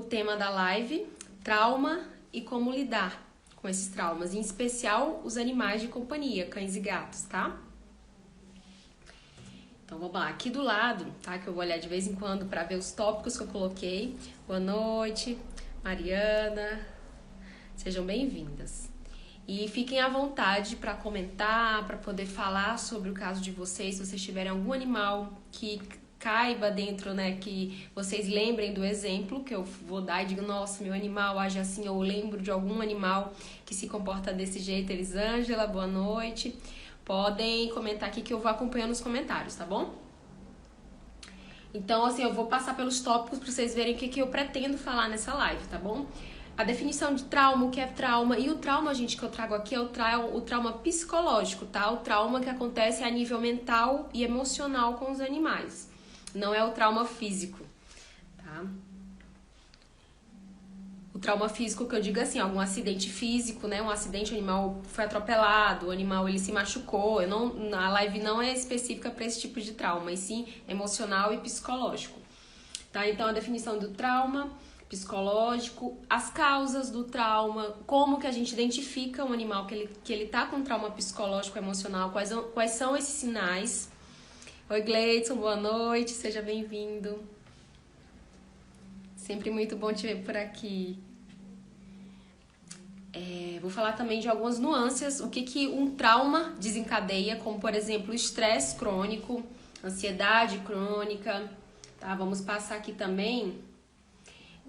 tema da live, trauma e como lidar com esses traumas, em especial os animais de companhia, cães e gatos, tá? Então vamos lá, aqui do lado, tá? Que eu vou olhar de vez em quando para ver os tópicos que eu coloquei. Boa noite, Mariana, sejam bem-vindas. E fiquem à vontade para comentar, para poder falar sobre o caso de vocês, se vocês tiverem algum animal que caiba dentro, né, que vocês lembrem do exemplo que eu vou dar e digo, nossa, meu animal age assim, ou eu lembro de algum animal que se comporta desse jeito. Elisângela, boa noite. Podem comentar aqui que eu vou acompanhando os comentários, tá bom? Então, assim, eu vou passar pelos tópicos para vocês verem o que eu pretendo falar nessa live, tá bom? A definição de trauma, o que é trauma, e o trauma, gente, que eu trago aqui é o trauma psicológico, tá? O trauma que acontece a nível mental e emocional com os animais. Não é o trauma físico, tá? O trauma físico que eu digo assim, algum acidente físico, né? Um acidente, o animal foi atropelado, o animal ele se machucou. A live não é específica para esse tipo de trauma, e sim emocional e psicológico, tá? Então a definição do trauma psicológico, as causas do trauma, como que a gente identifica um animal que ele tá com trauma psicológico, emocional, quais são esses sinais. Oi, Gleidson, boa noite, seja bem-vindo. Sempre muito bom te ver por aqui. Vou falar também de algumas nuances, o que um trauma desencadeia, como, por exemplo, estresse crônico, ansiedade crônica, tá? Vamos passar aqui também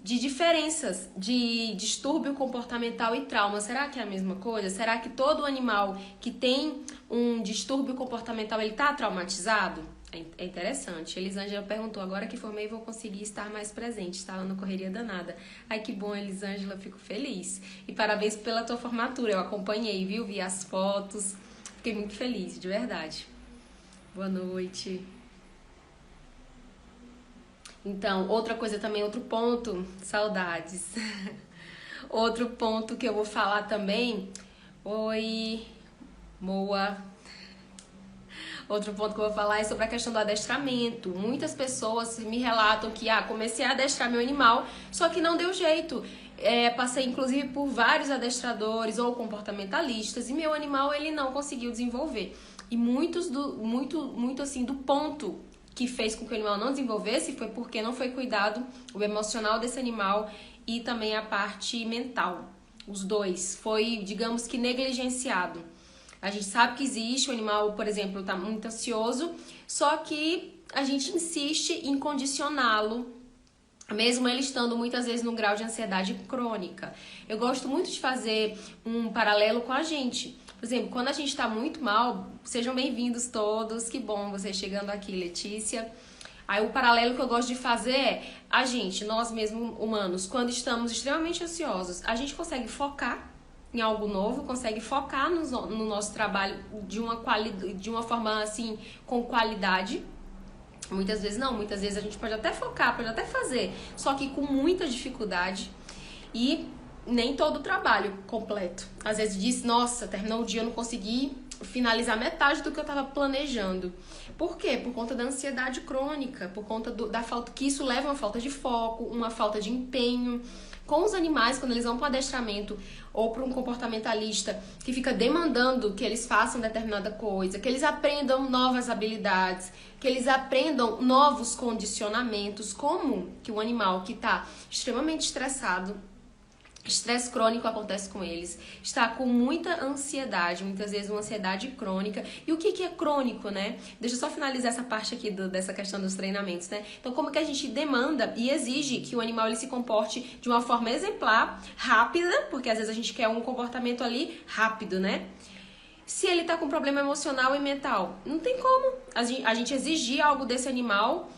de diferenças de distúrbio comportamental e trauma. Será que é a mesma coisa? Será que todo animal que tem um distúrbio comportamental, ele tá traumatizado? É interessante. Elisângela perguntou, agora que formei vou conseguir estar mais presente, estava na correria danada. Ai, que bom, Elisângela, fico feliz. E parabéns pela tua formatura, eu acompanhei, viu? Vi as fotos, fiquei muito feliz, de verdade. Boa noite. Então, outra coisa também, outro ponto, saudades. Outro ponto que eu vou falar também, oi, Moa. Outro ponto que eu vou falar é sobre a questão do adestramento. Muitas pessoas me relatam que, comecei a adestrar meu animal, só que não deu jeito. Passei, inclusive, por vários adestradores ou comportamentalistas e meu animal, ele não conseguiu desenvolver. E muito assim, do ponto que fez com que o animal não desenvolvesse foi porque não foi cuidado o emocional desse animal e também a parte mental. Os dois. Foi, digamos que, negligenciado. A gente sabe que existe, o animal, por exemplo, está muito ansioso, só que a gente insiste em condicioná-lo, mesmo ele estando muitas vezes num grau de ansiedade crônica. Eu gosto muito de fazer um paralelo com a gente. Por exemplo, quando a gente está muito mal, sejam bem-vindos todos, que bom vocês chegando aqui, Letícia. Aí o paralelo que eu gosto de fazer é, nós mesmos humanos, quando estamos extremamente ansiosos, a gente consegue focar em algo novo, consegue focar no nosso trabalho de uma forma assim, com qualidade. Muitas vezes não, muitas vezes a gente pode até focar, pode até fazer, só que com muita dificuldade e nem todo o trabalho completo. Às vezes diz, nossa, terminou o dia, eu não consegui finalizar metade do que eu estava planejando. Por quê? Por conta da ansiedade crônica, por conta da falta, que isso leva a uma falta de foco, uma falta de empenho. Com os animais, quando eles vão para o adestramento ou para um comportamentalista que fica demandando que eles façam determinada coisa, que eles aprendam novas habilidades, que eles aprendam novos condicionamentos, como que o animal que está extremamente estressado, estresse crônico acontece com eles, está com muita ansiedade, muitas vezes uma ansiedade crônica. E o que é crônico, né? Deixa eu só finalizar essa parte aqui dessa questão dos treinamentos, né? Então, como que a gente demanda e exige que o animal ele se comporte de uma forma exemplar, rápida, porque às vezes a gente quer um comportamento ali rápido, né? Se ele tá com problema emocional e mental, não tem como a gente exigir algo desse animal,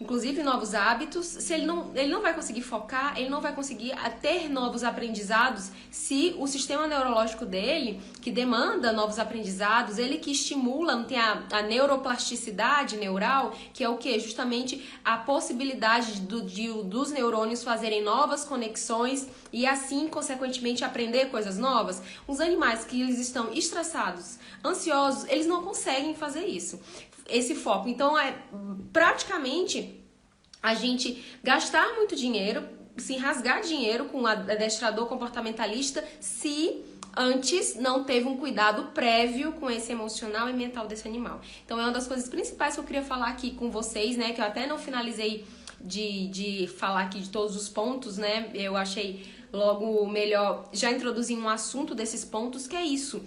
inclusive novos hábitos, se ele não vai conseguir focar, ele não vai conseguir ter novos aprendizados se o sistema neurológico dele, que demanda novos aprendizados, ele que estimula, não tem a neuroplasticidade neural, que é o que? Justamente a possibilidade dos neurônios fazerem novas conexões e assim, consequentemente, aprender coisas novas. Os animais que eles estão estressados, ansiosos, eles não conseguem fazer isso. Esse foco. Então, praticamente a gente gastar muito dinheiro sim, rasgar dinheiro com um adestrador comportamentalista se antes não teve um cuidado prévio com esse emocional e mental desse animal. Então é uma das coisas principais que eu queria falar aqui com vocês, né? Que eu até não finalizei de falar aqui de todos os pontos, né? Eu achei logo melhor já introduzir um assunto desses pontos, que é isso.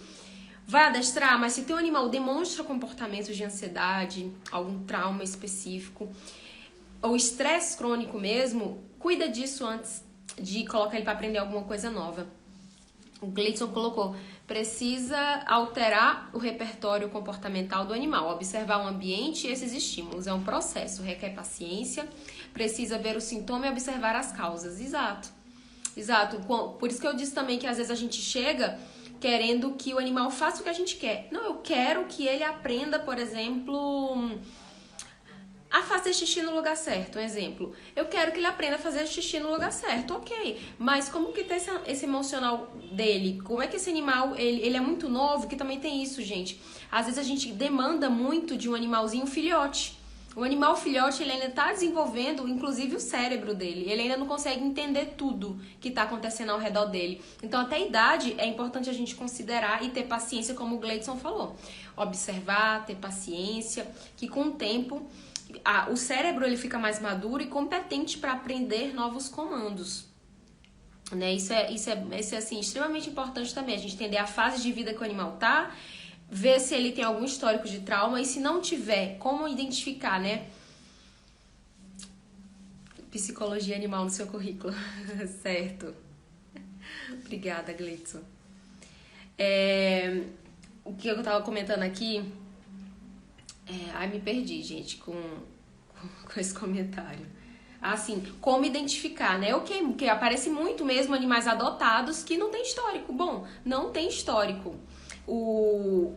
Vai adestrar, mas se teu animal demonstra comportamentos de ansiedade, algum trauma específico, ou estresse crônico mesmo, cuida disso antes de colocar ele para aprender alguma coisa nova. O Gleidson colocou, precisa alterar o repertório comportamental do animal, observar o ambiente e esses estímulos. É um processo, requer paciência, precisa ver o sintoma e observar as causas. Exato. Por isso que eu disse também que às vezes a gente chega querendo que o animal faça o que a gente quer. Não, eu quero que ele aprenda, por exemplo, a fazer xixi no lugar certo, um exemplo. Eu quero que ele aprenda a fazer xixi no lugar certo, ok. Mas como que tá esse emocional dele? Como é que esse animal, ele é muito novo, que também tem isso, gente. Às vezes a gente demanda muito de um animalzinho filhote. O animal filhote, ele ainda tá desenvolvendo, inclusive, o cérebro dele. Ele ainda não consegue entender tudo que tá acontecendo ao redor dele. Então, até a idade, é importante a gente considerar e ter paciência, como o Gleidson falou. Observar, ter paciência, que com o tempo o cérebro ele fica mais maduro e competente para aprender novos comandos. Né? Isso é assim, extremamente importante também. A gente entender a fase de vida que o animal tá, ver se ele tem algum histórico de trauma e se não tiver, como identificar, né? Psicologia animal no seu currículo. Certo. Obrigada, Gleidson. O que eu tava comentando aqui... Ai, me perdi, gente, com esse comentário. Assim, como identificar, né? Ok, porque aparece muito mesmo animais adotados que não tem histórico. Bom, não tem histórico.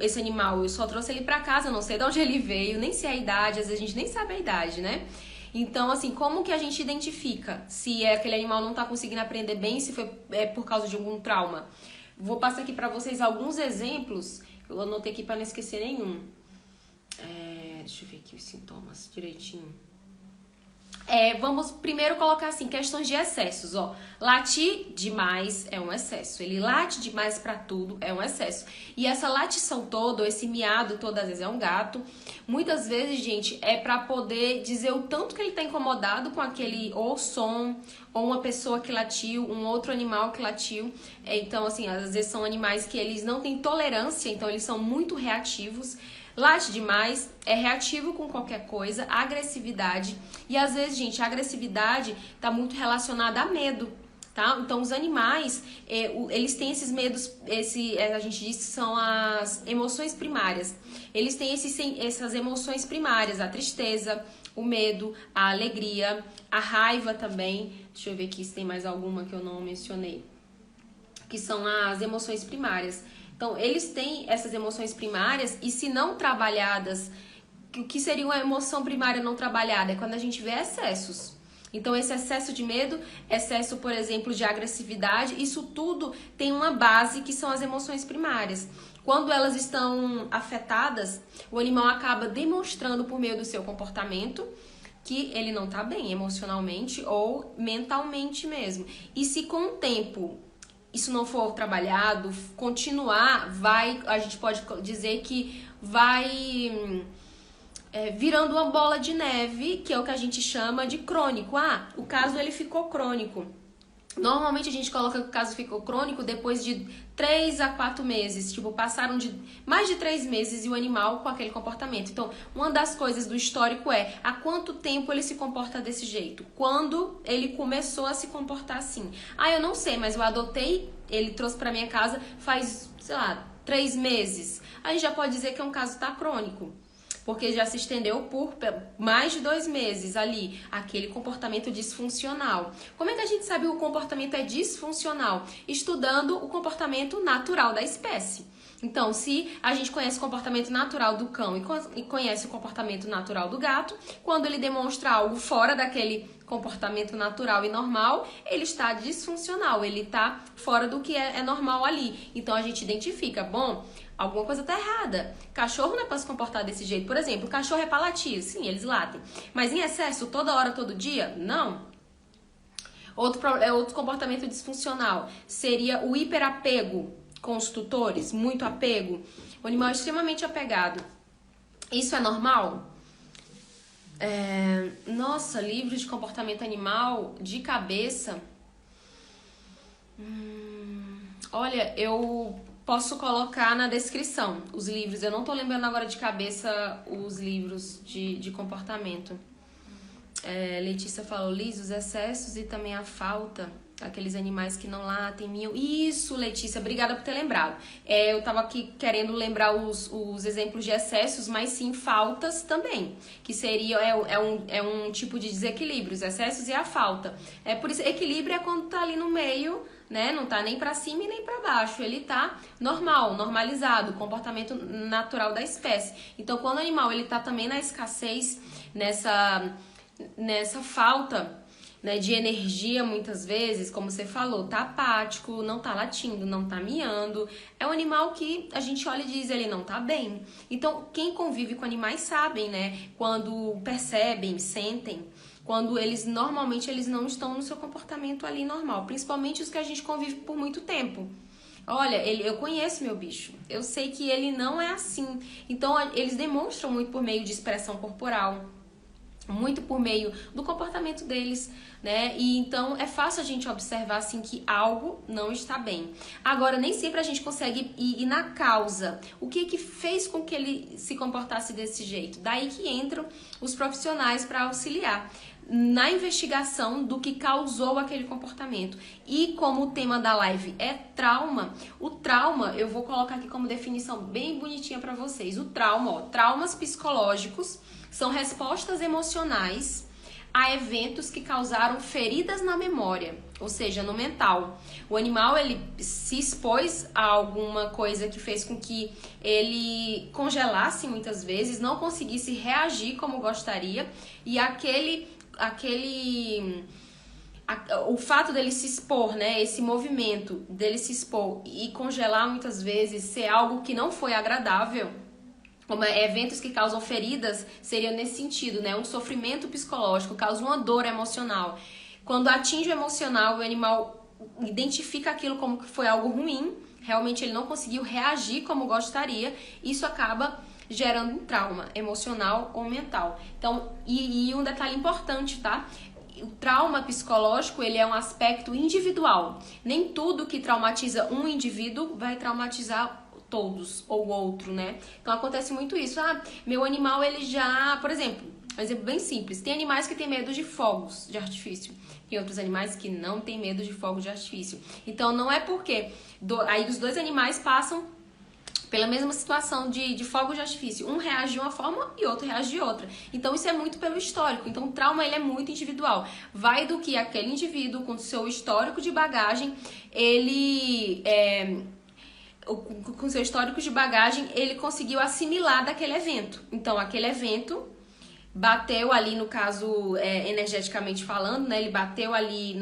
Esse animal, eu só trouxe ele pra casa, não sei de onde ele veio, nem sei a idade, às vezes a gente nem sabe a idade, né? Então, assim, como que a gente identifica se aquele animal não tá conseguindo aprender bem, se foi por causa de algum trauma? Vou passar aqui pra vocês alguns exemplos, eu anotei aqui pra não esquecer nenhum. Deixa eu ver aqui os sintomas direitinho. Vamos primeiro colocar assim, questões de excessos, ó. Latir demais é um excesso. Ele late demais pra tudo, é um excesso. E essa latição toda, esse miado todo, às vezes é um gato. Muitas vezes, gente, é pra poder dizer o tanto que ele tá incomodado com aquele ou som, ou uma pessoa que latiu, um outro animal que latiu. Então, assim, às vezes são animais que eles não têm tolerância, então eles são muito reativos. Late demais, é reativo com qualquer coisa, agressividade. E às vezes, gente, a agressividade tá muito relacionada a medo, tá? Então, os animais, eles têm esses medos, a gente diz que são as emoções primárias. Eles têm essas emoções primárias, a tristeza, o medo, a alegria, a raiva também. Deixa eu ver aqui se tem mais alguma que eu não mencionei. Que são as emoções primárias. Então, eles têm essas emoções primárias e se não trabalhadas, o que seria uma emoção primária não trabalhada? É quando a gente vê excessos. Então, esse excesso de medo, excesso, por exemplo, de agressividade, isso tudo tem uma base que são as emoções primárias. Quando elas estão afetadas, o animal acaba demonstrando por meio do seu comportamento que ele não tá bem emocionalmente ou mentalmente mesmo. E se com o tempo isso não for trabalhado, continuar, a gente pode dizer que vai virando uma bola de neve, que é o que a gente chama de crônico. O caso ele ficou crônico. Normalmente a gente coloca que o caso ficou crônico depois de 3 a 4 meses. Tipo, passaram de mais de 3 meses e o animal com aquele comportamento. Então, uma das coisas do histórico é há quanto tempo ele se comporta desse jeito? Quando ele começou a se comportar assim? Eu não sei, mas eu adotei, ele trouxe pra minha casa faz, sei lá, 3 meses. A gente já pode dizer que é um caso tá crônico. Porque já se estendeu por mais de 2 meses ali, aquele comportamento disfuncional. Como é que a gente sabe que o comportamento é disfuncional? Estudando o comportamento natural da espécie. Então, se a gente conhece o comportamento natural do cão e conhece o comportamento natural do gato, quando ele demonstra algo fora daquele comportamento natural e normal, ele está disfuncional, ele está fora do que é normal ali. Então, a gente identifica, alguma coisa tá errada. Cachorro não é pra se comportar desse jeito. Por exemplo, o cachorro é pra latir. Sim, eles latem. Mas em excesso, toda hora, todo dia? Não. Outro comportamento disfuncional seria o hiperapego com os tutores, muito apego. O animal é extremamente apegado. Isso é normal? Nossa, livro de comportamento animal de cabeça. Olha, eu posso colocar na descrição os livros. Eu não tô lembrando agora de cabeça os livros de comportamento. Letícia falou, Liz, os excessos e também a falta, aqueles animais que não latem, miam. Isso, Letícia, obrigada por ter lembrado. Eu tava aqui querendo lembrar os exemplos de excessos, mas sim faltas também, que seria um tipo de desequilíbrio, os excessos e a falta. Por isso, equilíbrio é quando tá ali no meio, né? Não tá nem para cima e nem para baixo, ele tá normalizado, comportamento natural da espécie. Então, quando o animal ele tá também na escassez, nessa falta, né, de energia, muitas vezes, como você falou, tá apático, não tá latindo, não tá miando, é um animal que a gente olha e diz, ele não tá bem. Então, quem convive com animais sabem, né, quando percebem, sentem, quando normalmente eles não estão no seu comportamento ali normal, principalmente os que a gente convive por muito tempo. Olha, eu conheço meu bicho, eu sei que ele não é assim. Então, eles demonstram muito por meio de expressão corporal, muito por meio do comportamento deles, né? E então é fácil a gente observar assim que algo não está bem. Agora, nem sempre a gente consegue ir na causa. O que fez com que ele se comportasse desse jeito? Daí que entram os profissionais para auxiliar na investigação do que causou aquele comportamento. E como o tema da live é trauma, o trauma, eu vou colocar aqui como definição bem bonitinha para vocês. O trauma, traumas psicológicos são respostas emocionais a eventos que causaram feridas na memória, ou seja, no mental. O animal, ele se expôs a alguma coisa que fez com que ele congelasse muitas vezes, não conseguisse reagir como gostaria, e o fato dele se expor, né, esse movimento dele se expor e congelar muitas vezes ser algo que não foi agradável, como eventos que causam feridas, seria nesse sentido, né? Um sofrimento psicológico, causa uma dor emocional. Quando atinge o emocional, o animal identifica aquilo como que foi algo ruim, realmente ele não conseguiu reagir como gostaria, isso acaba gerando um trauma emocional ou mental. Então, e um detalhe importante, tá? O trauma psicológico, ele é um aspecto individual. Nem tudo que traumatiza um indivíduo vai traumatizar todos ou outro, né? Então acontece muito isso. Meu animal, ele já, por exemplo, um exemplo bem simples, tem animais que têm medo de fogos de artifício, tem outros animais que não têm medo de fogos de artifício. Então não é porque aí os dois animais passam pela mesma situação de fogos de artifício, um reage de uma forma e outro reage de outra. Então isso é muito pelo histórico. Então o trauma, ele é muito individual. Vai do que aquele indivíduo com seu histórico de bagagem, com seu histórico de bagagem, ele conseguiu assimilar daquele evento. Então, aquele evento bateu ali, no caso, energeticamente falando, né? Ele bateu ali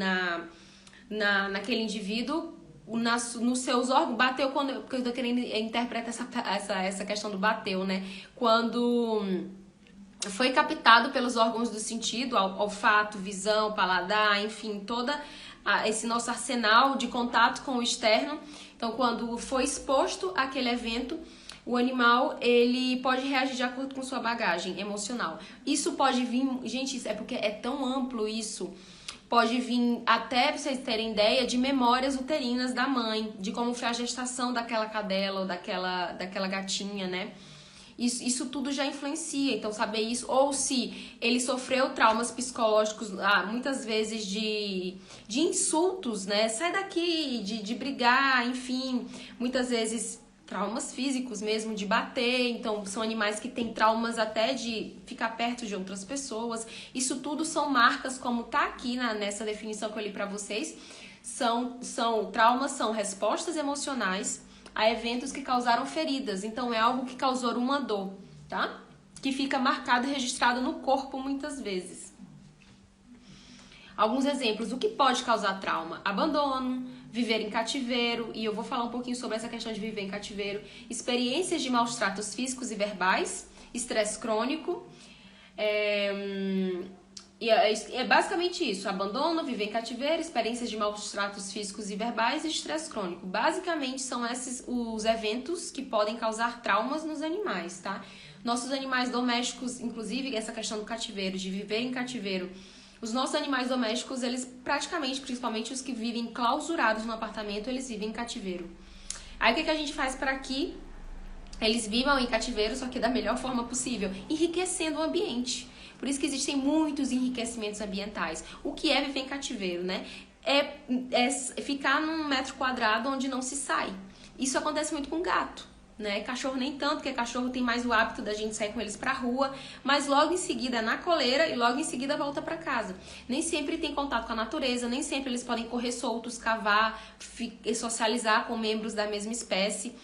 naquele indivíduo, nos seus órgãos, bateu quando... Porque eu tô querendo interpretar essa questão do bateu, né? Quando foi captado pelos órgãos do sentido, olfato, visão, paladar, enfim, toda esse nosso arsenal de contato com o externo. Então, quando foi exposto àquele evento, o animal, ele pode reagir de acordo com sua bagagem emocional. Isso pode vir, gente, é porque é tão amplo isso, pode vir até, pra vocês terem ideia, de memórias uterinas da mãe, de como foi a gestação daquela cadela ou daquela gatinha, né? Isso tudo já influencia, então saber isso, ou se ele sofreu traumas psicológicos, muitas vezes de insultos, né? Sai daqui, de brigar, enfim, muitas vezes traumas físicos mesmo, de bater, então são animais que têm traumas até de ficar perto de outras pessoas. Isso tudo são marcas, como tá aqui nessa definição que eu li pra vocês, traumas são respostas emocionais a eventos que causaram feridas. Então é algo que causou uma dor, tá? Que fica marcado e registrado no corpo muitas vezes. Alguns exemplos. O que pode causar trauma? Abandono, viver em cativeiro, e eu vou falar um pouquinho sobre essa questão de viver em cativeiro, experiências de maus tratos físicos e verbais, estresse crônico, E é basicamente isso: abandono, viver em cativeiro, experiências de maus tratos físicos e verbais e estresse crônico. Basicamente são esses os eventos que podem causar traumas nos animais, tá? Nossos animais domésticos, inclusive essa questão do cativeiro, de viver em cativeiro, os nossos animais domésticos, eles praticamente, principalmente os que vivem clausurados no apartamento, eles vivem em cativeiro. Aí o que a gente faz para que eles vivam em cativeiro, só que da melhor forma possível, enriquecendo o ambiente. Por isso que existem muitos enriquecimentos ambientais. O que é viver em cativeiro, né? É ficar num metro quadrado onde não se sai. Isso acontece muito com gato, né? Cachorro nem tanto, porque cachorro tem mais o hábito da gente sair com eles pra rua, mas logo em seguida na coleira e logo em seguida volta pra casa. Nem sempre tem contato com a natureza, nem sempre eles podem correr soltos, cavar, socializar com membros da mesma espécie.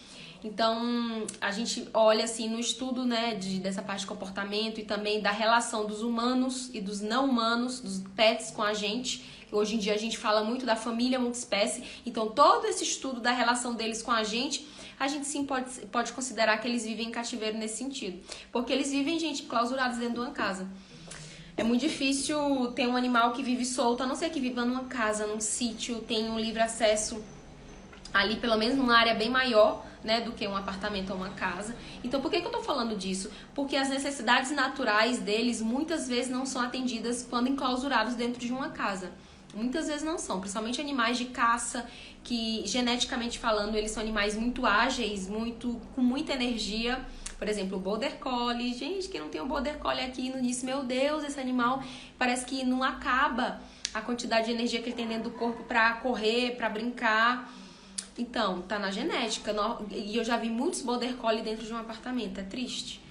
Então, a gente olha assim no estudo, né, dessa parte de comportamento e também da relação dos humanos e dos não humanos, dos pets com a gente. Hoje em dia a gente fala muito da família multiespécie, então todo esse estudo da relação deles com a gente sim pode considerar que eles vivem em cativeiro nesse sentido. Porque eles vivem, gente, clausurados dentro de uma casa. É muito difícil ter um animal que vive solto, a não ser que viva numa casa, num sítio, tenha um livre acesso ali, pelo menos numa área bem maior, né, do que um apartamento ou uma casa. Então, por que eu tô falando disso? Porque as necessidades naturais deles muitas vezes não são atendidas quando enclausurados dentro de uma casa. Muitas vezes não são, principalmente animais de caça, que geneticamente falando, eles são animais muito ágeis, com muita energia. Por exemplo, o Border Collie. Gente, que não tem um Border Collie aqui não disse, meu Deus, esse animal parece que não acaba a quantidade de energia que ele tem dentro do corpo para correr, para brincar. Então, tá na genética. E eu já vi muitos Border Collie dentro de um apartamento. É triste.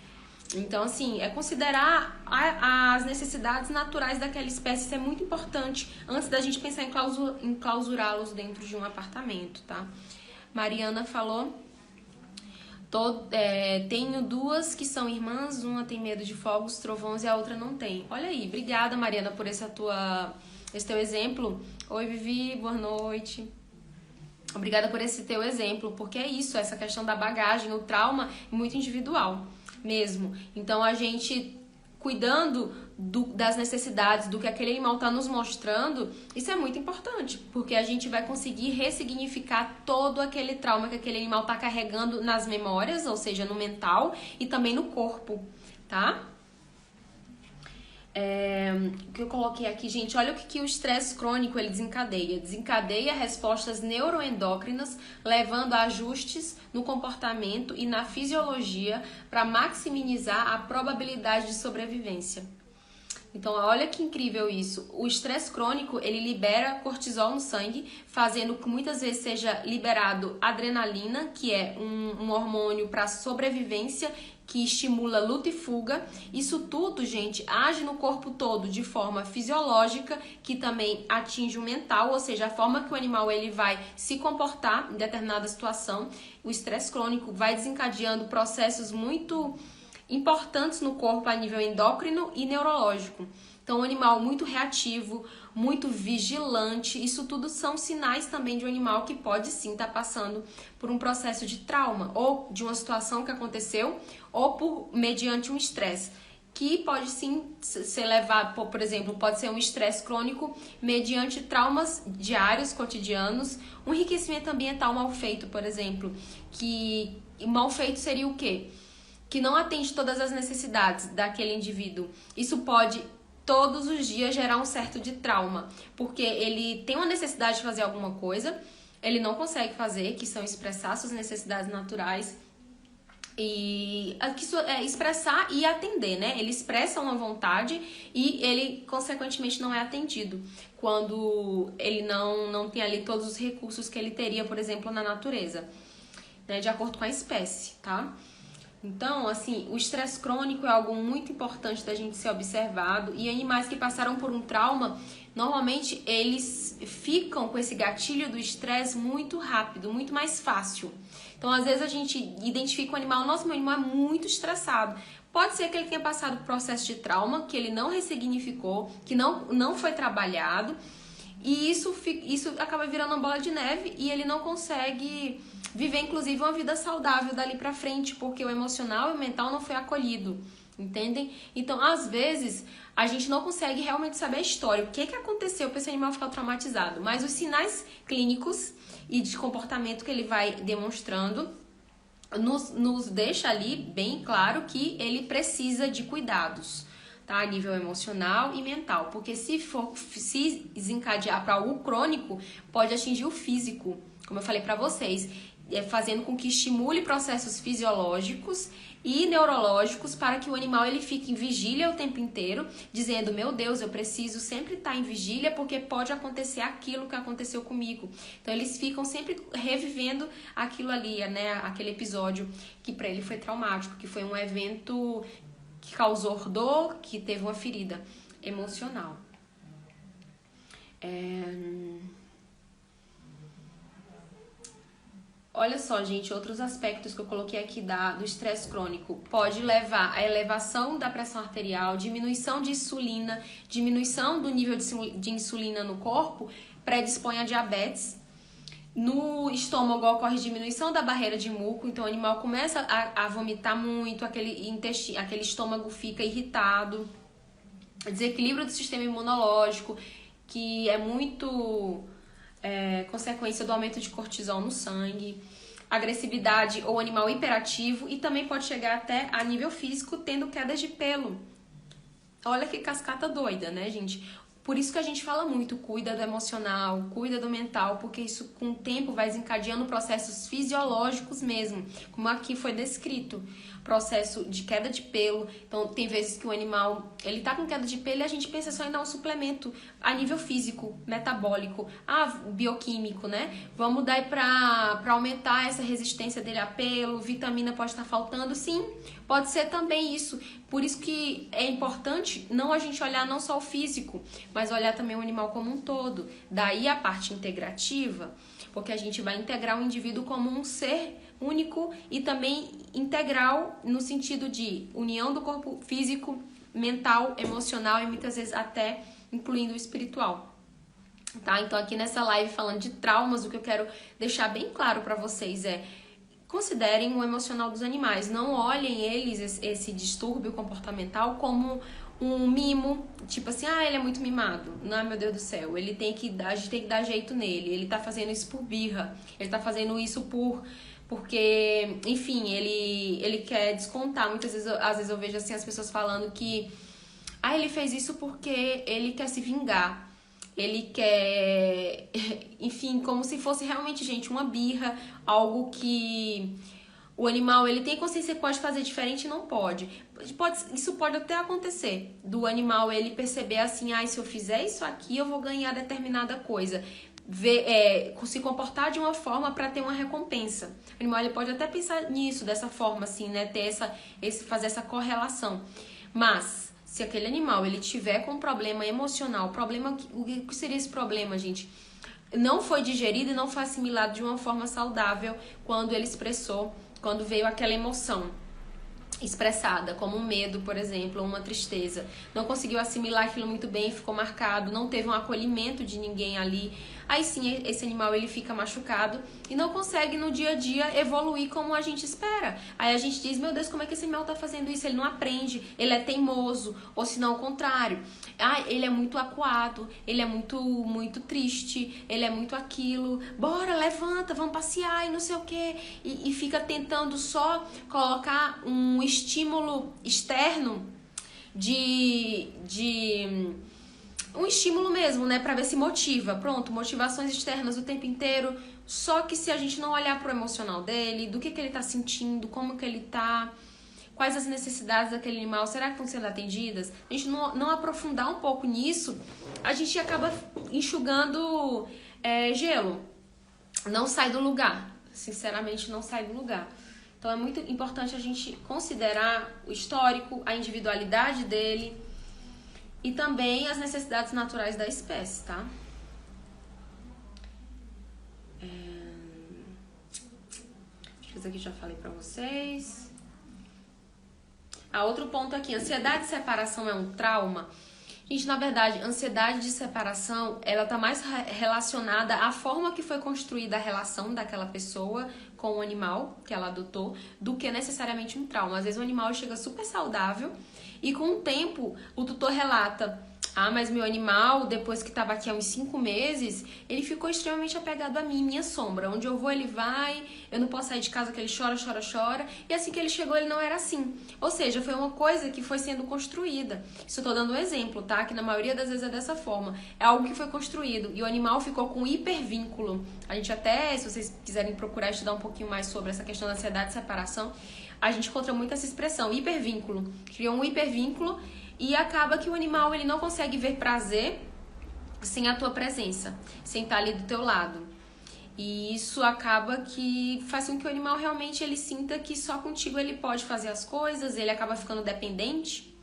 Então, assim, é considerar as necessidades naturais daquela espécie. Isso é muito importante antes da gente pensar em clausurá-los dentro de um apartamento, tá? Mariana falou... tenho duas que são irmãs. Uma tem medo de fogos, trovões e a outra não tem. Olha aí. Obrigada, Mariana, por esse teu exemplo. Oi, Vivi. Boa noite. Obrigada por esse teu exemplo, porque é isso, essa questão da bagagem, o trauma é muito individual mesmo. Então, a gente cuidando das necessidades, do que aquele animal está nos mostrando, isso é muito importante, porque a gente vai conseguir ressignificar todo aquele trauma que aquele animal está carregando nas memórias, ou seja, no mental e também no corpo, tá? O que eu coloquei aqui, gente, olha o que o estresse crônico ele desencadeia respostas neuroendócrinas, levando a ajustes no comportamento e na fisiologia para maximizar a probabilidade de sobrevivência. Então, olha que incrível isso. O estresse crônico, ele libera cortisol no sangue, fazendo que muitas vezes seja liberado adrenalina, que é um hormônio para sobrevivência, que estimula luta e fuga. Isso tudo, gente, age no corpo todo de forma fisiológica, que também atinge o mental, ou seja, a forma que o animal ele vai se comportar em determinada situação. O estresse crônico vai desencadeando processos muito importantes no corpo a nível endócrino e neurológico. Então, um animal muito reativo, muito vigilante, isso tudo são sinais também de um animal que pode sim estar passando por um processo de trauma, ou de uma situação que aconteceu, ou mediante um estresse, que pode sim ser levado, por exemplo, pode ser um estresse crônico mediante traumas diários, cotidianos, um enriquecimento ambiental mal feito, por exemplo, que mal feito seria o quê? Que não atende todas as necessidades daquele indivíduo. Isso pode todos os dias gerar um certo de trauma, porque ele tem uma necessidade de fazer alguma coisa, ele não consegue fazer, que são expressar suas necessidades naturais, e expressar e atender, né? Ele expressa uma vontade e ele, consequentemente, não é atendido quando ele não tem ali todos os recursos que ele teria, por exemplo, na natureza, né? De acordo com a espécie, tá? Então, assim, o estresse crônico é algo muito importante da gente ser observado, e animais que passaram por um trauma, normalmente eles ficam com esse gatilho do estresse muito rápido, muito mais fácil. Então, às vezes a gente identifica o animal, nossa, meu animal é muito estressado. Pode ser que ele tenha passado por processo de trauma, que ele não ressignificou, que não foi trabalhado, e isso acaba virando uma bola de neve e ele não consegue viver, inclusive, uma vida saudável dali pra frente, porque o emocional e o mental não foi acolhido, Entendem? Então, às vezes, a gente não consegue realmente saber a história, o que aconteceu para esse animal ficar traumatizado. Mas os sinais clínicos e de comportamento que ele vai demonstrando nos deixa ali bem claro que ele precisa de cuidados, tá? A nível emocional e mental. Porque se desencadear para algo crônico, pode atingir o físico, como eu falei para vocês, fazendo com que estimule processos fisiológicos e neurológicos para que o animal ele fique em vigília o tempo inteiro, dizendo, meu Deus, eu preciso sempre estar em vigília porque pode acontecer aquilo que aconteceu comigo. Então eles ficam sempre revivendo aquilo ali, né, aquele episódio que para ele foi traumático, que foi um evento que causou dor, que teve uma ferida emocional. Olha só, gente, outros aspectos que eu coloquei aqui do estresse crônico. Pode levar à elevação da pressão arterial, diminuição de insulina, diminuição do nível de insulina no corpo, predispõe a diabetes. No estômago ocorre diminuição da barreira de muco, então o animal começa a vomitar muito, aquele estômago fica irritado. Desequilíbrio do sistema imunológico, que é muito... consequência do aumento de cortisol no sangue, agressividade ou animal hiperativo, e também pode chegar até a nível físico tendo quedas de pelo. Olha que cascata doida, né, gente? Por isso que a gente fala muito, cuida do emocional, cuida do mental, porque isso com o tempo vai desencadeando processos fisiológicos mesmo, como aqui foi descrito. Processo de queda de pelo. Então, tem vezes que o animal, ele tá com queda de pelo e a gente pensa só em dar um suplemento a nível físico, metabólico, bioquímico, né? Vamos dar pra aumentar essa resistência dele a pelo, vitamina pode estar faltando, sim, pode ser também isso. Por isso que é importante não a gente olhar não só o físico, mas olhar também o animal como um todo. Daí a parte integrativa, porque a gente vai integrar o indivíduo como um ser único e também integral no sentido de união do corpo físico, mental, emocional e muitas vezes até incluindo o espiritual. Tá? Então aqui nessa live falando de traumas, o que eu quero deixar bem claro para vocês é: considerem o emocional dos animais, não olhem eles, esse distúrbio comportamental, como um mimo, tipo assim, ele é muito mimado, não, meu Deus do céu, a gente tem que dar jeito nele, ele tá fazendo isso por birra, ele tá fazendo isso porque, enfim, ele quer descontar. Muitas vezes, às vezes eu vejo assim as pessoas falando que ele fez isso porque ele quer se vingar. Ele quer, enfim, como se fosse realmente, gente, uma birra, algo que o animal, ele tem consciência que pode fazer diferente e não pode. Isso pode até acontecer, do animal ele perceber assim, se eu fizer isso aqui, eu vou ganhar determinada coisa. Se comportar de uma forma para ter uma recompensa. O animal ele pode até pensar nisso, dessa forma, assim, né? Fazer essa correlação. Mas se aquele animal ele tiver com um problema emocional, o que seria esse problema, gente? Não foi digerido e não foi assimilado de uma forma saudável quando veio aquela emoção expressada, como um medo, por exemplo, ou uma tristeza. Não conseguiu assimilar aquilo muito bem, ficou marcado, não teve um acolhimento de ninguém ali. Aí sim, esse animal ele fica machucado e não consegue no dia a dia evoluir como a gente espera. Aí a gente diz, meu Deus, como é que esse animal tá fazendo isso? Ele não aprende, ele é teimoso, ou se não, ao contrário. Ele é muito acuado, ele é muito triste, ele é muito aquilo. Bora, levanta, vamos passear e não sei o quê. E fica tentando só colocar um estímulo externo um estímulo mesmo, né, pra ver se motiva. Pronto, motivações externas o tempo inteiro. Só que se a gente não olhar pro emocional dele, do que ele tá sentindo, como que ele tá, quais as necessidades daquele animal, será que estão sendo atendidas? A gente não aprofundar um pouco nisso, a gente acaba enxugando gelo. Não sai do lugar. Sinceramente, não sai do lugar. Então é muito importante a gente considerar o histórico, a individualidade dele e também as necessidades naturais da espécie, tá? Isso aqui já falei pra vocês. Outro ponto aqui, ansiedade de separação é um trauma? Gente, na verdade, ansiedade de separação, ela tá mais relacionada à forma que foi construída a relação daquela pessoa com o animal que ela adotou, do que necessariamente um trauma. Às vezes o animal chega super saudável e com o tempo o tutor relata: ah, mas meu animal, depois que estava aqui há uns 5 meses, ele ficou extremamente apegado a mim, minha sombra. Onde eu vou, ele vai, eu não posso sair de casa que ele chora, chora, chora. E assim que ele chegou, ele não era assim. Ou seja, foi uma coisa que foi sendo construída. Isso eu tô dando um exemplo, tá? Que na maioria das vezes é dessa forma. É algo que foi construído e o animal ficou com hipervínculo. A gente até, se vocês quiserem procurar estudar um pouquinho mais sobre essa questão da ansiedade de separação, a gente encontra muito essa expressão, hipervínculo. Criou um hipervínculo e acaba que o animal ele não consegue ver prazer sem a tua presença, sem estar ali do teu lado. E isso acaba que faz com que o animal realmente ele sinta que só contigo ele pode fazer as coisas, ele acaba ficando dependente.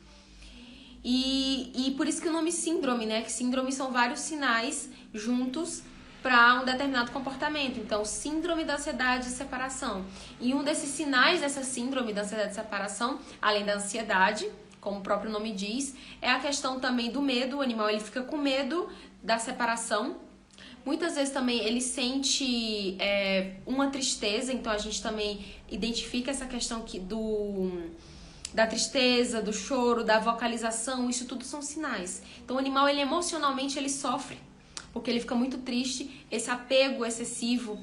E por isso que o nome síndrome, né? Que síndrome são vários sinais juntos para um determinado comportamento. Então, síndrome da ansiedade de separação. E um desses sinais dessa síndrome da ansiedade de separação, além da ansiedade, como o próprio nome diz, é a questão também do medo. O animal ele fica com medo da separação. Muitas vezes também ele sente uma tristeza, então a gente também identifica essa questão da tristeza, do choro, da vocalização, isso tudo são sinais. Então o animal ele emocionalmente ele sofre, porque ele fica muito triste, esse apego excessivo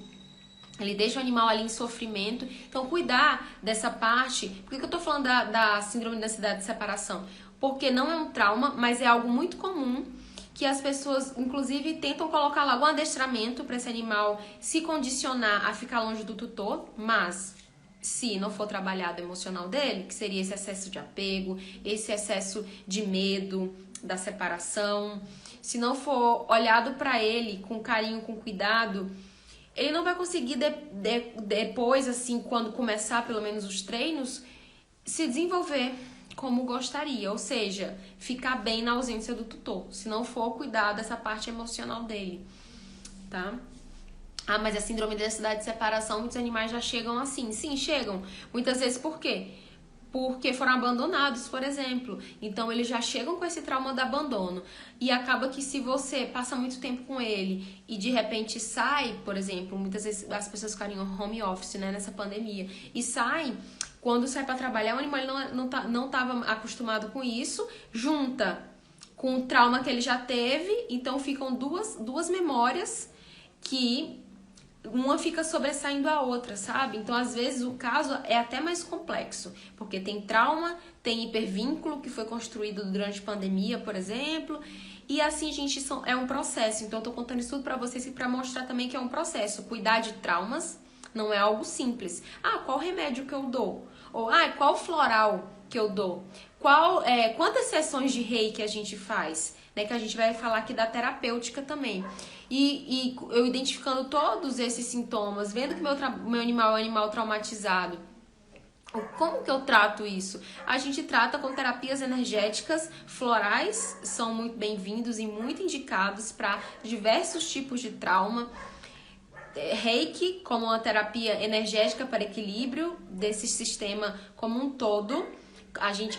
ele deixa o animal ali em sofrimento. Então, cuidar dessa parte. Por que eu tô falando da síndrome da ansiedade de separação? Porque não é um trauma, mas é algo muito comum que as pessoas, inclusive, tentam colocar lá um adestramento para esse animal se condicionar a ficar longe do tutor, mas se não for trabalhado o emocional dele, que seria esse excesso de apego, esse excesso de medo da separação, se não for olhado para ele com carinho, com cuidado, ele não vai conseguir depois, assim, quando começar pelo menos os treinos, se desenvolver como gostaria, ou seja, ficar bem na ausência do tutor, se não for cuidar dessa parte emocional dele, tá? Ah, mas a síndrome da ansiedade de separação, muitos animais já chegam assim. Sim, chegam. Muitas vezes por quê? Porque foram abandonados, por exemplo. Então, eles já chegam com esse trauma do abandono. E acaba que se você passa muito tempo com ele e de repente sai, por exemplo, muitas vezes as pessoas ficaram em home office, né, nessa pandemia, e saem, quando sai para trabalhar, o animal não estava acostumado com isso, junta com o trauma que ele já teve, então ficam duas memórias que uma fica sobressaindo a outra, sabe? Então, às vezes, o caso é até mais complexo, porque tem trauma, tem hipervínculo que foi construído durante a pandemia, por exemplo, e assim, gente, é um processo. Então, eu tô contando isso tudo pra vocês para mostrar também que é um processo. Cuidar de traumas não é algo simples. Ah, qual remédio que eu dou? Ou, qual floral que eu dou? Quantas sessões de reiki a gente faz? Né, que a gente vai falar aqui da terapêutica também. E eu identificando todos esses sintomas, vendo que meu animal é um animal traumatizado, como que eu trato isso? A gente trata com terapias energéticas, florais são muito bem-vindos e muito indicados para diversos tipos de trauma. Reiki como uma terapia energética para equilíbrio desse sistema como um todo.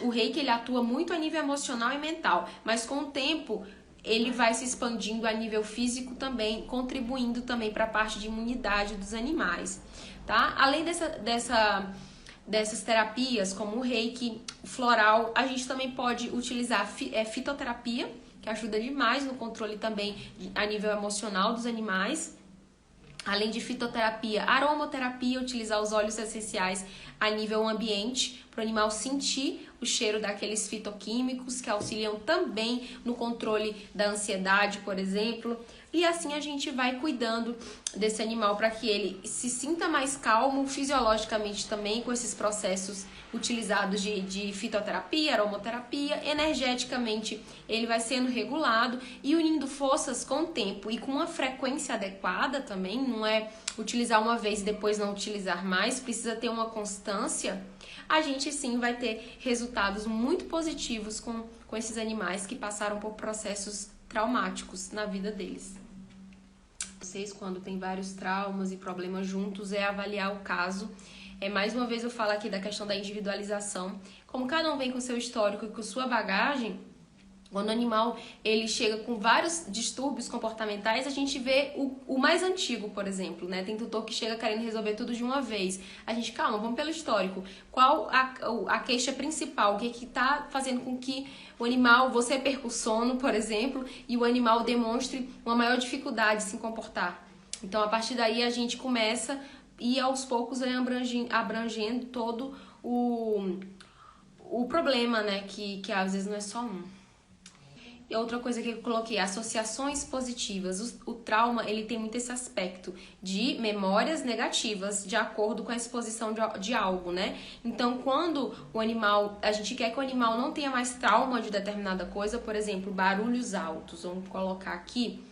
O reiki ele atua muito a nível emocional e mental, mas com o tempo ele vai se expandindo a nível físico também, contribuindo também para a parte de imunidade dos animais, tá? Além dessas terapias, como o reiki, o floral, a gente também pode utilizar fitoterapia, que ajuda demais no controle também a nível emocional dos animais. Além de fitoterapia, aromaterapia, utilizar os óleos essenciais a nível ambiente, para o animal sentir o cheiro daqueles fitoquímicos que auxiliam também no controle da ansiedade, por exemplo. E assim a gente vai cuidando desse animal para que ele se sinta mais calmo fisiologicamente também com esses processos utilizados de fitoterapia, aromaterapia. Energeticamente ele vai sendo regulado e unindo forças com o tempo e com uma frequência adequada também. Não é utilizar uma vez e depois não utilizar mais, precisa ter uma constância. A gente sim vai ter resultados muito positivos com esses animais que passaram por processos traumáticos na vida deles. Vocês, quando tem vários traumas e problemas juntos, é avaliar o caso. Mais uma vez eu falo aqui da questão da individualização. Como cada um vem com seu histórico e com sua bagagem, Quando o animal ele chega com vários distúrbios comportamentais, a gente vê o mais antigo, por exemplo, né? Tem tutor que chega querendo resolver tudo de uma vez. A gente, calma, vamos pelo histórico. Qual a queixa principal? O que tá fazendo com que o animal, você perca o sono, por exemplo, e o animal demonstre uma maior dificuldade de se comportar? Então, a partir daí, a gente começa e aos poucos vai abrangendo todo o problema, né? Que às vezes não é só um. E outra coisa que eu coloquei, associações positivas. O trauma, ele tem muito esse aspecto de memórias negativas de acordo com a exposição de algo, né? Então, quando o animal, a gente quer que o animal não tenha mais trauma de determinada coisa, por exemplo, barulhos altos, vamos colocar aqui,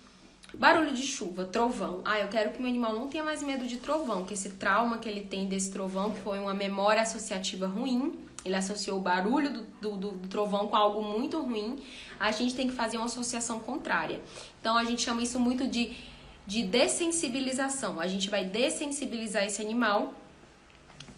barulho de chuva, trovão. Eu quero que meu animal não tenha mais medo de trovão, que esse trauma que ele tem desse trovão, que foi uma memória associativa ruim, ele associou o barulho do trovão com algo muito ruim, a gente tem que fazer uma associação contrária. Então, a gente chama isso muito de dessensibilização. A gente vai dessensibilizar esse animal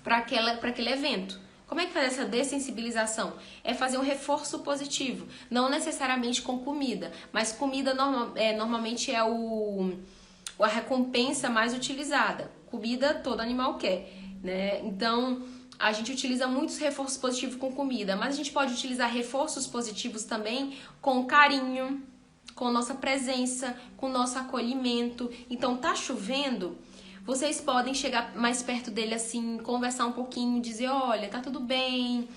para aquele evento. Como é que faz essa dessensibilização? É fazer um reforço positivo, não necessariamente com comida, mas comida normalmente é a recompensa mais utilizada. Comida todo animal quer, né? Então, a gente utiliza muitos reforços positivos com comida, mas a gente pode utilizar reforços positivos também com carinho, com nossa presença, com nosso acolhimento. Então, tá chovendo, vocês podem chegar mais perto dele assim, conversar um pouquinho, dizer, olha, tá tudo bem.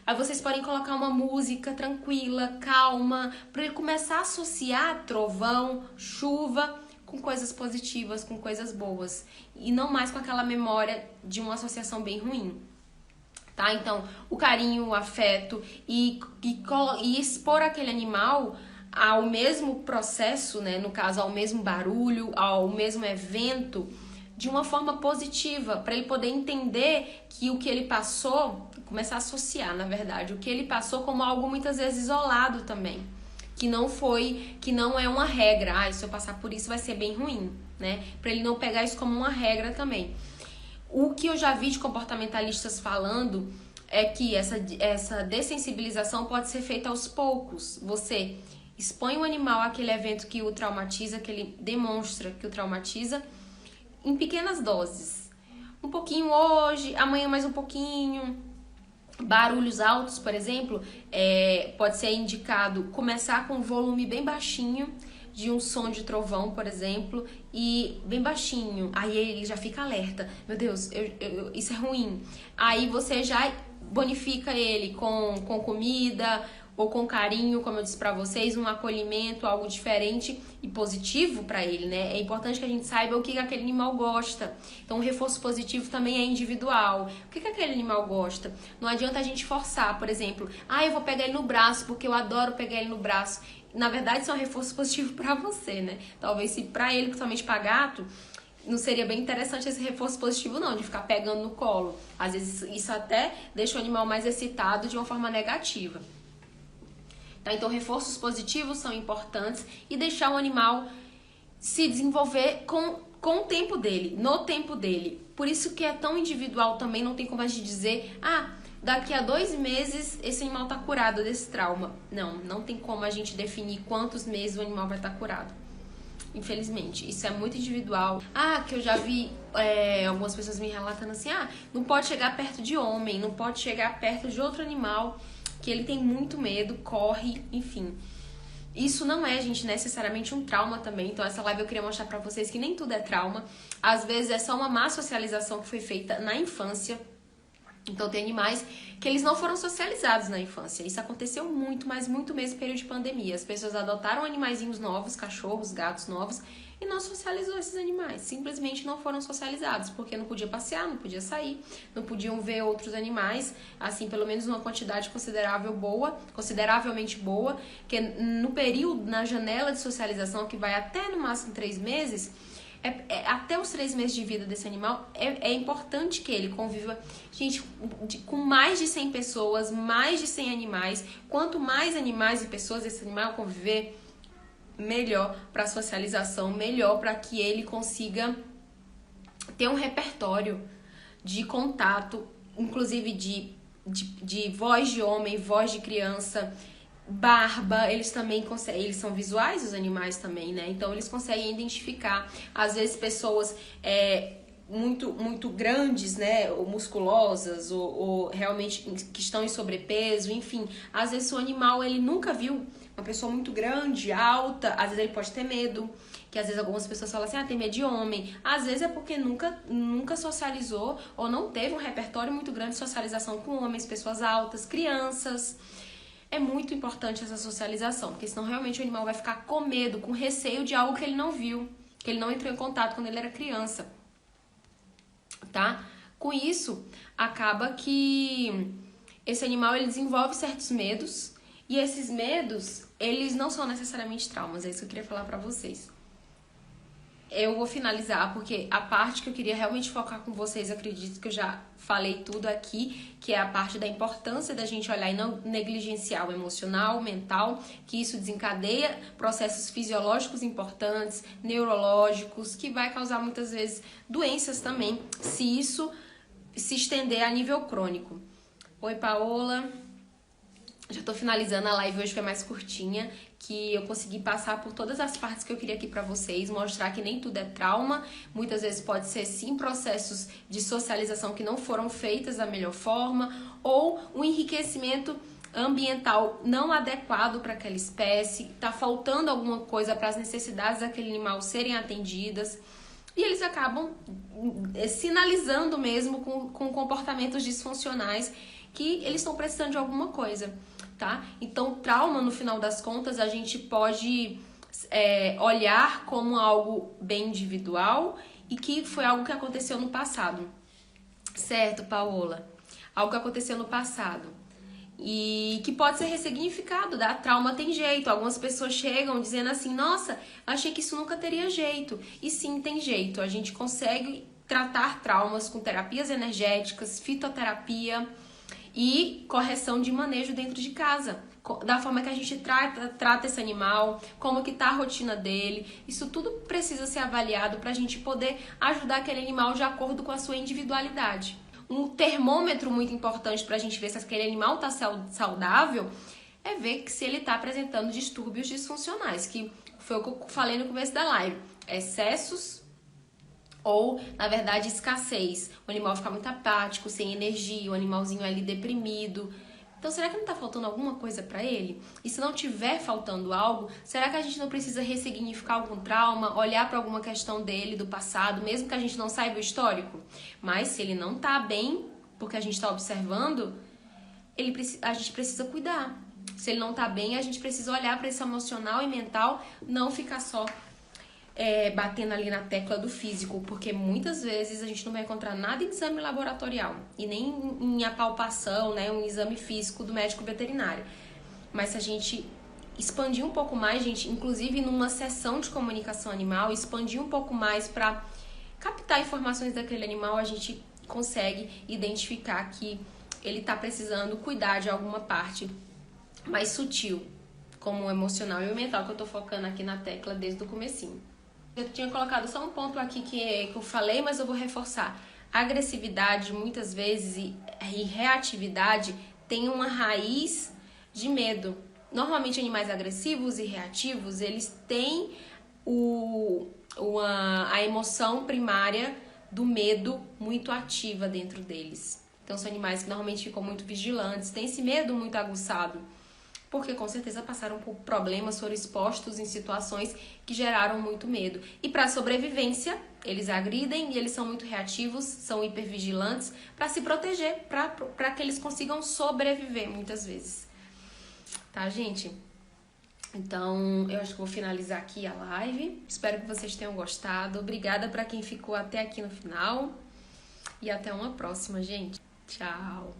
Aí vocês podem colocar uma música tranquila, calma, para ele começar a associar trovão, chuva com coisas positivas, com coisas boas. E não mais com aquela memória de uma associação bem ruim. Tá? Então, o carinho, o afeto e expor aquele animal ao mesmo processo, né? No caso, ao mesmo barulho, ao mesmo evento, de uma forma positiva, para ele poder entender que o que ele passou, começar a associar, na verdade, o que ele passou como algo muitas vezes isolado também, que não é uma regra, se eu passar por isso vai ser bem ruim, né? Para ele não pegar isso como uma regra também. O que eu já vi de comportamentalistas falando é que essa dessensibilização pode ser feita aos poucos. Você expõe o animal àquele evento que o traumatiza, que ele demonstra que o traumatiza, em pequenas doses. Um pouquinho hoje, amanhã mais um pouquinho. Barulhos altos, por exemplo, pode ser indicado começar com um volume bem baixinho, de um som de trovão, por exemplo, e bem baixinho. Aí ele já fica alerta. Meu Deus, isso é ruim. Aí você já bonifica ele com comida ou com carinho, como eu disse pra vocês, um acolhimento, algo diferente e positivo pra ele, né? É importante que a gente saiba o que aquele animal gosta. Então, o reforço positivo também é individual. O que aquele animal gosta? Não adianta a gente forçar, por exemplo, eu vou pegar ele no braço porque eu adoro pegar ele no braço. Na verdade, isso é um reforço positivo pra você, né? Talvez se pra ele, principalmente pra gato, não seria bem interessante esse reforço positivo não, de ficar pegando no colo. Às vezes isso até deixa o animal mais excitado de uma forma negativa. Tá? Então, reforços positivos são importantes e deixar o animal se desenvolver com o tempo dele, no tempo dele. Por isso que é tão individual também, não tem como a gente dizer, daqui a 2 meses esse animal tá curado desse trauma. Não tem como a gente definir quantos meses o animal vai estar curado. Infelizmente, isso é muito individual. Que eu já vi algumas pessoas me relatando assim, não pode chegar perto de homem, não pode chegar perto de outro animal, que ele tem muito medo, corre, enfim. Isso não é, gente, necessariamente um trauma também. Então, essa live eu queria mostrar pra vocês que nem tudo é trauma. Às vezes é só uma má socialização que foi feita na infância. Então, tem animais que eles não foram socializados na infância. Isso aconteceu muito, mas muito mesmo no período de pandemia. As pessoas adotaram animaizinhos novos, cachorros, gatos novos, e não socializou esses animais. Simplesmente não foram socializados, porque não podia passear, não podia sair, não podiam ver outros animais, assim, pelo menos numa quantidade consideravelmente boa, que no período, na janela de socialização, que vai até no máximo 3 meses, até os 3 meses de vida desse animal, é importante que ele conviva, gente, com mais de 100 pessoas, mais de 100 animais. Quanto mais animais e pessoas esse animal conviver, melhor para a socialização, melhor para que ele consiga ter um repertório de contato, inclusive de voz de homem, voz de criança, barba, eles também conseguem, eles são visuais, os animais também, né? Então eles conseguem identificar, às vezes, pessoas muito grandes, né, ou musculosas, ou realmente que estão em sobrepeso, enfim. Às vezes o animal, ele nunca viu uma pessoa muito grande, alta, às vezes ele pode ter medo, que às vezes algumas pessoas falam assim, tem medo de homem. Às vezes é porque nunca socializou, ou não teve um repertório muito grande de socialização com homens, pessoas altas, crianças. É muito importante essa socialização, porque senão realmente o animal vai ficar com medo, com receio de algo que ele não viu, que ele não entrou em contato quando ele era criança. Tá? Com isso, acaba que esse animal ele desenvolve certos medos, e esses medos, eles não são necessariamente traumas, é isso que eu queria falar pra vocês. Eu vou finalizar, porque a parte que eu queria realmente focar com vocês, acredito que eu já falei tudo aqui, que é a parte da importância da gente olhar e não negligenciar o emocional, o mental, que isso desencadeia processos fisiológicos importantes, neurológicos, que vai causar muitas vezes doenças também, se isso se estender a nível crônico. Oi, Paola. Já tô finalizando a live hoje, que é mais curtinha, que eu consegui passar por todas as partes que eu queria aqui pra vocês, mostrar que nem tudo é trauma, muitas vezes pode ser sim processos de socialização que não foram feitas da melhor forma, ou um enriquecimento ambiental não adequado para aquela espécie, tá faltando alguma coisa para as necessidades daquele animal serem atendidas, e eles acabam sinalizando mesmo com comportamentos disfuncionais que eles estão precisando de alguma coisa. Tá? Então, trauma, no final das contas, a gente pode olhar como algo bem individual e que foi algo que aconteceu no passado. Certo, Paola? Algo que aconteceu no passado. E que pode ser ressignificado, tá? Trauma tem jeito. Algumas pessoas chegam dizendo assim, nossa, achei que isso nunca teria jeito. E sim, tem jeito. A gente consegue tratar traumas com terapias energéticas, fitoterapia e correção de manejo dentro de casa, da forma que a gente trata esse animal, como que tá a rotina dele. Isso tudo precisa ser avaliado para a gente poder ajudar aquele animal de acordo com a sua individualidade. Um termômetro muito importante para a gente ver se aquele animal tá saudável é ver se ele tá apresentando distúrbios disfuncionais, que foi o que eu falei no começo da live. Excessos ou, na verdade, escassez. O animal fica muito apático, sem energia, o animalzinho ali deprimido. Então, será que não tá faltando alguma coisa pra ele? E se não tiver faltando algo, será que a gente não precisa ressignificar algum trauma, olhar pra alguma questão dele, do passado, mesmo que a gente não saiba o histórico? Mas se ele não tá bem, porque a gente tá observando, a gente precisa cuidar. Se ele não tá bem, a gente precisa olhar pra esse emocional e mental, não ficar só batendo ali na tecla do físico, porque muitas vezes a gente não vai encontrar nada em exame laboratorial e nem em apalpação, né, um exame físico do médico veterinário. Mas se a gente expandir um pouco mais, gente, inclusive numa sessão de comunicação animal, expandir um pouco mais para captar informações daquele animal, a gente consegue identificar que ele está precisando cuidar de alguma parte mais sutil, como o emocional e o mental, que eu tô focando aqui na tecla desde o comecinho. Eu tinha colocado só um ponto aqui que eu falei, mas eu vou reforçar. A agressividade, muitas vezes, e reatividade tem uma raiz de medo. Normalmente, animais agressivos e reativos, eles têm a emoção primária do medo muito ativa dentro deles. Então, são animais que normalmente ficam muito vigilantes, têm esse medo muito aguçado, porque com certeza passaram por problemas, foram expostos em situações que geraram muito medo. E para sobrevivência, eles agridem e eles são muito reativos, são hipervigilantes para se proteger, para que eles consigam sobreviver muitas vezes. Tá, gente? Então, eu acho que vou finalizar aqui a live. Espero que vocês tenham gostado. Obrigada para quem ficou até aqui no final. E até uma próxima, gente. Tchau!